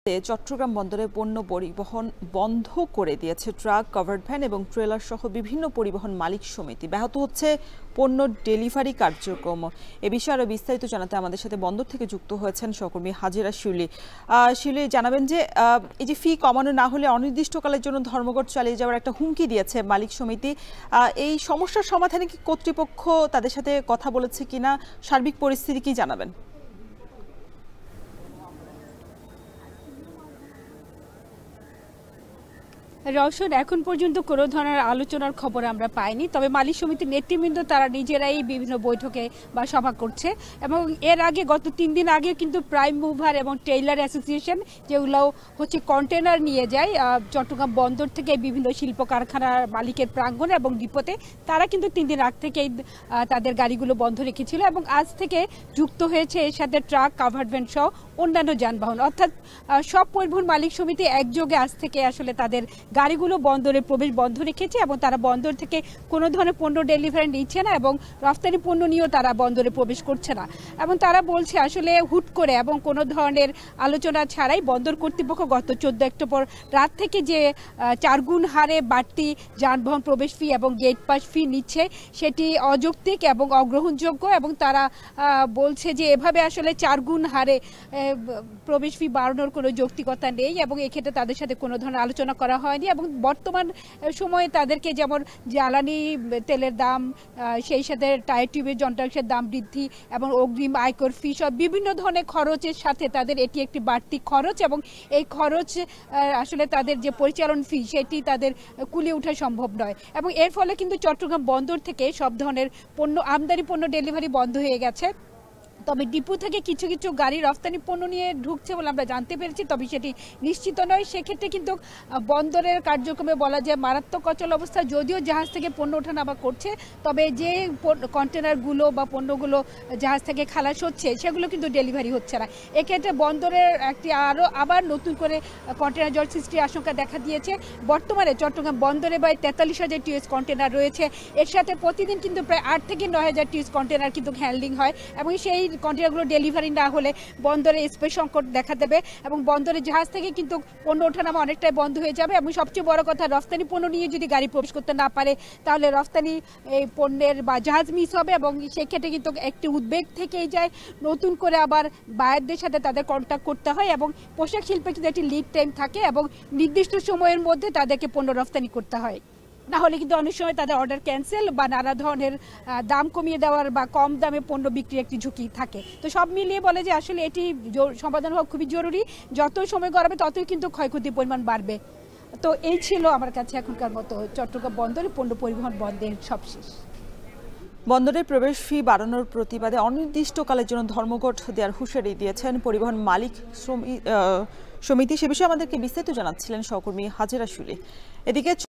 চট্টগ্রাম বন্দরে পণ্য পরিবহন বন্ধ করে দিয়েছে ট্রাক, কভার্ড ভ্যান এবং ট্রেলার সহ বিভিন্ন পরিবহন মালিক সমিতি। ব্যাহত হচ্ছে পণ্য ডেলিভারি কার্যক্রম। এ বিষয়ে আরো বিস্তারিত জানাতে আমাদের সাথে বন্দর থেকে যুক্ত হয়েছেন সহকর্মী হাজিরা শিউলি। শিউলি, জানাবেন যে এই যে ফি কমানো না হলে অনির্দিষ্টকালের জন্য ধর্মঘট চালিয়ে যাওয়ার একটা হুমকি দিয়েছে মালিক সমিতি। এই সমস্যার সমাধানে কি কর্তৃপক্ষ তাদের সাথে কথা বলেছে কিনা, সার্বিক পরিস্থিতি কি জানাবেন? রওশন, এখন পর্যন্ত কোনো ধরনের আলোচনার খবর আমরা পাইনি। তবে মালিক সমিতির নেতৃবৃন্দ তারা নিজেরাই বিভিন্ন বৈঠকে বা সভা করছে এবং এর আগে গত 3 দিন আগে কিন্তু প্রাইম মুভার এবং টেইলার অ্যাসোসিয়েশন, যেগুলো হচ্ছে কন্টেনার নিয়ে যায় চট্টগ্রাম বন্দর থেকে বিভিন্ন শিল্প কারখানার মালিকের প্রাঙ্গণে এবং ডিপোতে, তারা কিন্তু 3 দিন আগ থেকেই তাদের গাড়িগুলো বন্ধ রেখেছিল এবং আজ থেকে যুক্ত হয়েছে এর সাথে ট্রাক, কাভার্ড ভ্যান সহ অন্যান্য যানবাহন। অর্থাৎ সব পরিবহন মালিক সমিতি একযোগে আজ থেকে আসলে তাদের গাড়িগুলো বন্দরে প্রবেশ বন্ধ রেখেছে এবং তারা বন্দর থেকে কোনো ধরনের পণ্য ডেলিভারি নিচ্ছে না এবং রফতানি পণ্য নিয়েও তারা বন্দরে প্রবেশ করছে না। এবং তারা বলছে আসলে হুট করে এবং কোনো ধরনের আলোচনা ছাড়াই বন্দর কর্তৃপক্ষ গত 14 অক্টোবর রাত থেকে যে 4 গুণ হারে বাড়তি যানবাহন প্রবেশ ফি এবং গেট পাস ফি নিচ্ছে, সেটি অযৌক্তিক এবং অগ্রহণযোগ্য এবং তারা বলছে যে এভাবে আসলে 4 গুণ হারে প্রবেশ ফি বাড়ানোর কোনো যৌক্তিকতা নেই এবং এক্ষেত্রে তাদের সাথে কোনো ধরনের আলোচনা করা হয়নি। এবং বর্তমান সময়ে তাদেরকে যেমন জ্বালানি তেলের দাম, সেই সাথে টায়ার টিউবের যন্ত্রাংশের দাম বৃদ্ধি এবং অগ্রিম আয়কর ফি সব বিভিন্ন ধরনের খরচের সাথে তাদের এটি একটি বাড়তি খরচ এবং এই খরচ আসলে তাদের যে পরিচালন ফি সেটি তাদের কুলিয়ে ওঠা সম্ভব নয়। এবং এর ফলে কিন্তু চট্টগ্রাম বন্দর থেকে সব ধরনের পণ্য আমদানি পণ্য ডেলিভারি বন্ধ হয়ে গেছে। তবে ডিপো থেকে কিছু কিছু গাড়ি রফতানি পণ্য নিয়ে ঢুকছে বলে আমরা জানতে পেরেছি, তবে সেটি নিশ্চিত নয়। সেক্ষেত্রে কিন্তু বন্দরের কার্যক্রমে বলা যায় মারাত্মক অচল অবস্থা। যদিও জাহাজ থেকে পণ্য ওঠানামা করছে, তবে যে কন্টেনারগুলো বা পণ্যগুলো জাহাজ থেকে খালাস হচ্ছে সেগুলো কিন্তু ডেলিভারি হচ্ছে না। এক্ষেত্রে বন্দরের একটি আবার নতুন করে কন্টেনার জট সৃষ্টির আশঙ্কা দেখা দিয়েছে। বর্তমানে চট্টগ্রাম বন্দরে প্রায় 43,000 টিএস কন্টেনার রয়েছে। এর সাথে প্রতিদিন কিন্তু প্রায় 8 থেকে 9,000 টিএস কন্টেনার কিন্তু হ্যান্ডলিং হয় এবং সেই কন্টেনারগুলো ডেলিভারি না হলে বন্দরে স্পেস সংকট দেখা দেবে এবং বন্দরের জাহাজ থেকে কিন্তু পণ্য ওঠানামা অনেকটাই বন্ধ হয়ে যাবে। এবং সবচেয়ে বড় কথা, রফতানি পণ্য নিয়ে যদি গাড়ি প্রবেশ করতে না পারে তাহলে রফতানি এই পণ্যের বা জাহাজ মিস হবে এবং সেই ক্ষেত্রে কিন্তু একটি উদ্বেগ থেকেই যায়। নতুন করে আবার বায়ারদের সাথে তাদের কন্ট্যাক্ট করতে হয় এবং পোশাক শিল্পে কিন্তু একটি লিড টাইম থাকে এবং নির্দিষ্ট সময়ের মধ্যে তাদেরকে পণ্য রফতানি করতে হয়, না হলে কিন্তু অনেক সময় তাদের অর্ডার ক্যান্সেল বা নানা ধরনের দাম কমিয়ে দেওয়ার বা কম দামে পণ্য বিক্রির একটি ঝুঁকি থাকে। তো সব মিলিয়ে বলে যে আসলে এটি সমাধান হওয়া খুবই জরুরি। যত সময় গড়াবে ততই কিন্তু ক্ষয়ক্ষতির পরিমাণ বাড়বে। তো এই ছিল আমার কাছে এখনকার মতো চট্টগ্রাম বন্দরে পণ্য পরিবহন বন্ধের সবশেষ। বন্দরে প্রবেশ ফি বাড়ানোর প্রতিবাদে অনির্দিষ্টকালের জন্য ধর্মঘট দেওয়ার হুঁশিয়ারি দিয়েছেন পরিবহন মালিক সমিতি। সে বিষয়ে আমাদেরকে বিস্তারিত জানাচ্ছিলেন সহকর্মী হাজিরা শিউলি। এদিকে